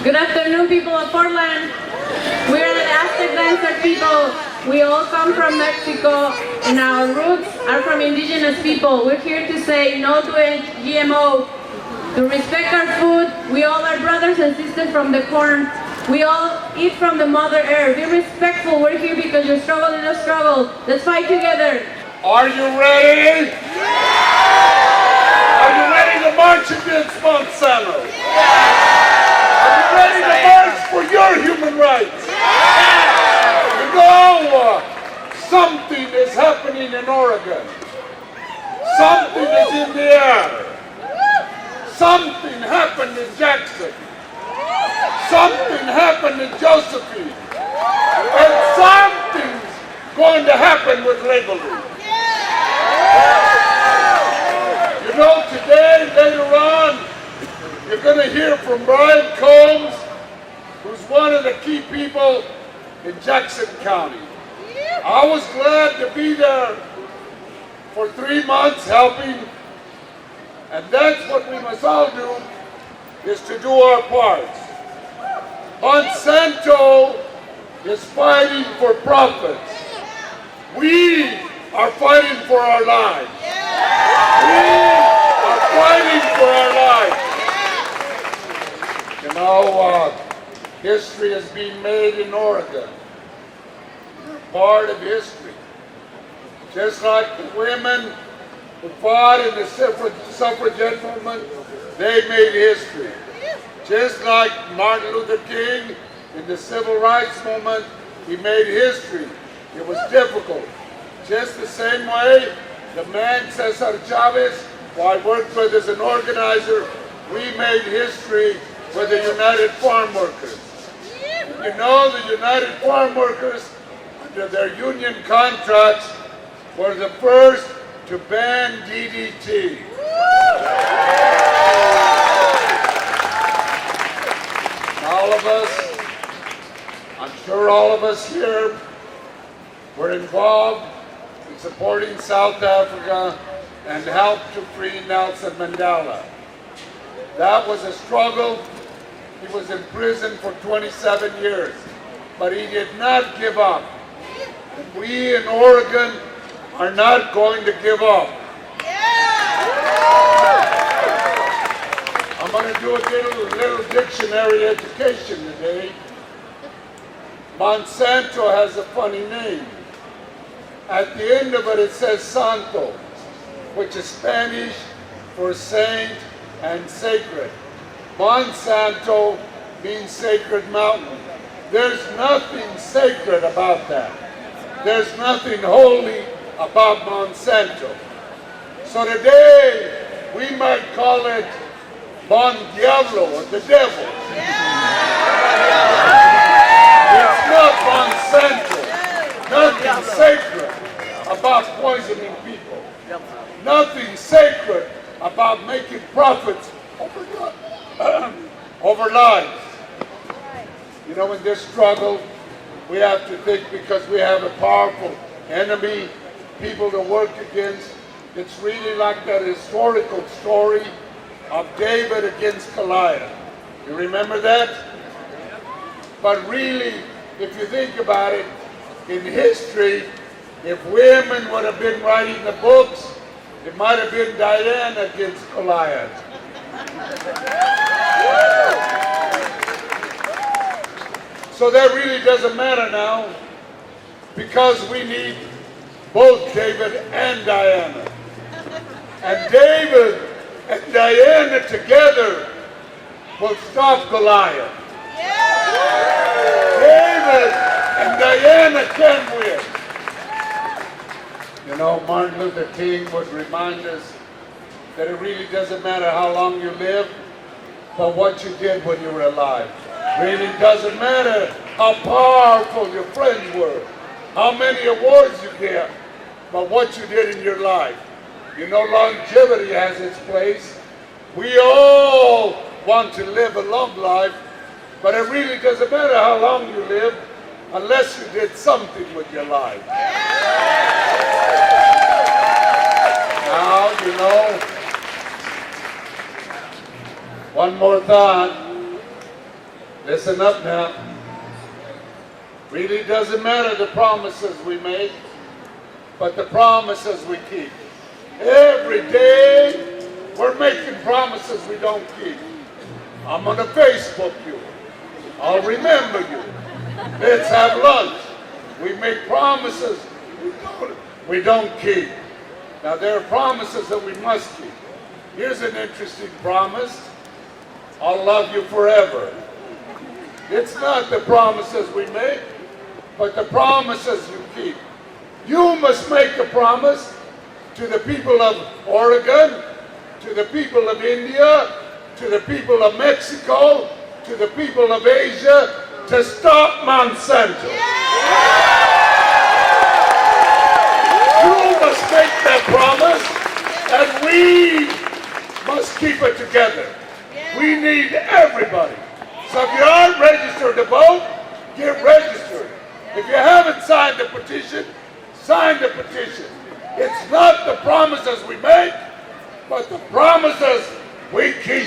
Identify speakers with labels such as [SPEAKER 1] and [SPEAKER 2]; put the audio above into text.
[SPEAKER 1] Good afternoon, people of Portland. We are the Aztec Dancer people. We all come from Mexico, and our roots are from indigenous people. We're here to say no to GMO, to respect our food. We all are brothers and sisters from the corn. We all eat from the Mother Earth. Be respectful. We're here because your struggle is a struggle. Let's fight together.
[SPEAKER 2] Are you ready? Are you ready to march against Monsanto? Are you ready to march for your human rights? You know, something is happening in Oregon. Something is in the air. Something happened in Jackson. Something happened in Josephine. And something's going to happen with Labeling. You know, today, later on, you're going to hear from Brian Combs, who's one of the key people in Jackson County. I was glad to be there for 3 months helping, and that's what we must all do, is to do our parts. Monsanto is fighting for profits. We are fighting for our lives. We are fighting for our lives. You know, history is being made in Oregon. We're part of history. Just like the women who fought in the suffragette movement, they made history. Just like Martin Luther King in the civil rights movement, he made history. It was difficult. Just the same way, the man Cesar Chavez, who I worked with as an organizer, we made history with the United Farm Workers. You know, the United Farm Workers, under their union contracts, were the first to ban DDT. All of us, I'm sure all of us here, were involved in supporting South Africa and helped to free Nelson Mandela. That was a struggle. He was in prison for 27 years, but he did not give up. And we in Oregon are not going to give up. I'm going to do a little dictionary education today. Monsanto has a funny name. At the end of it, it says Santo, which is Spanish for saint and sacred. Monsanto means sacred mountain. There's nothing sacred about that. There's nothing holy about Monsanto. So today, we might call it Bon Diablo, or the devil. It's not Monsanto. Nothing sacred about poisoning people. Nothing sacred about making profits over lives. You know, in this struggle, we have to think, because we have a powerful enemy, people to work against. It's really like that historical story of David against Goliath. You remember that? But really, if you think about it, in history, if women would have been writing the books, it might have been Diane against Goliath. So that really doesn't matter now, because we need both David and Diana. And David and Diana together will stop Goliath. David and Diana can win. You know, Martin Luther King would remind us that it really doesn't matter how long you live, but what you did when you were alive. Really doesn't matter how powerful your friends were, how many awards you get, but what you did in your life. You know, longevity has its place. We all want to live a long life, but it really doesn't matter how long you live unless you did something with your life. Now, you know, one more thought. Listen up now. Really doesn't matter the promises we make, but the promises we keep. Every day, we're making promises we don't keep. I'm going to Facebook you. I'll remember you. Let's have lunch. We make promises we don't keep. Now, there are promises that we must keep. Here's an interesting promise. I'll love you forever. It's not the promises we make, but the promises you keep. You must make a promise to the people of Oregon, to the people of India, to the people of Mexico, to the people of Asia, to stop Monsanto. You must make that promise, and we must keep it together. We need everybody. So if you aren't registered to vote, get registered. If you haven't signed the petition, sign the petition. It's not the promises we make, but the promises we keep.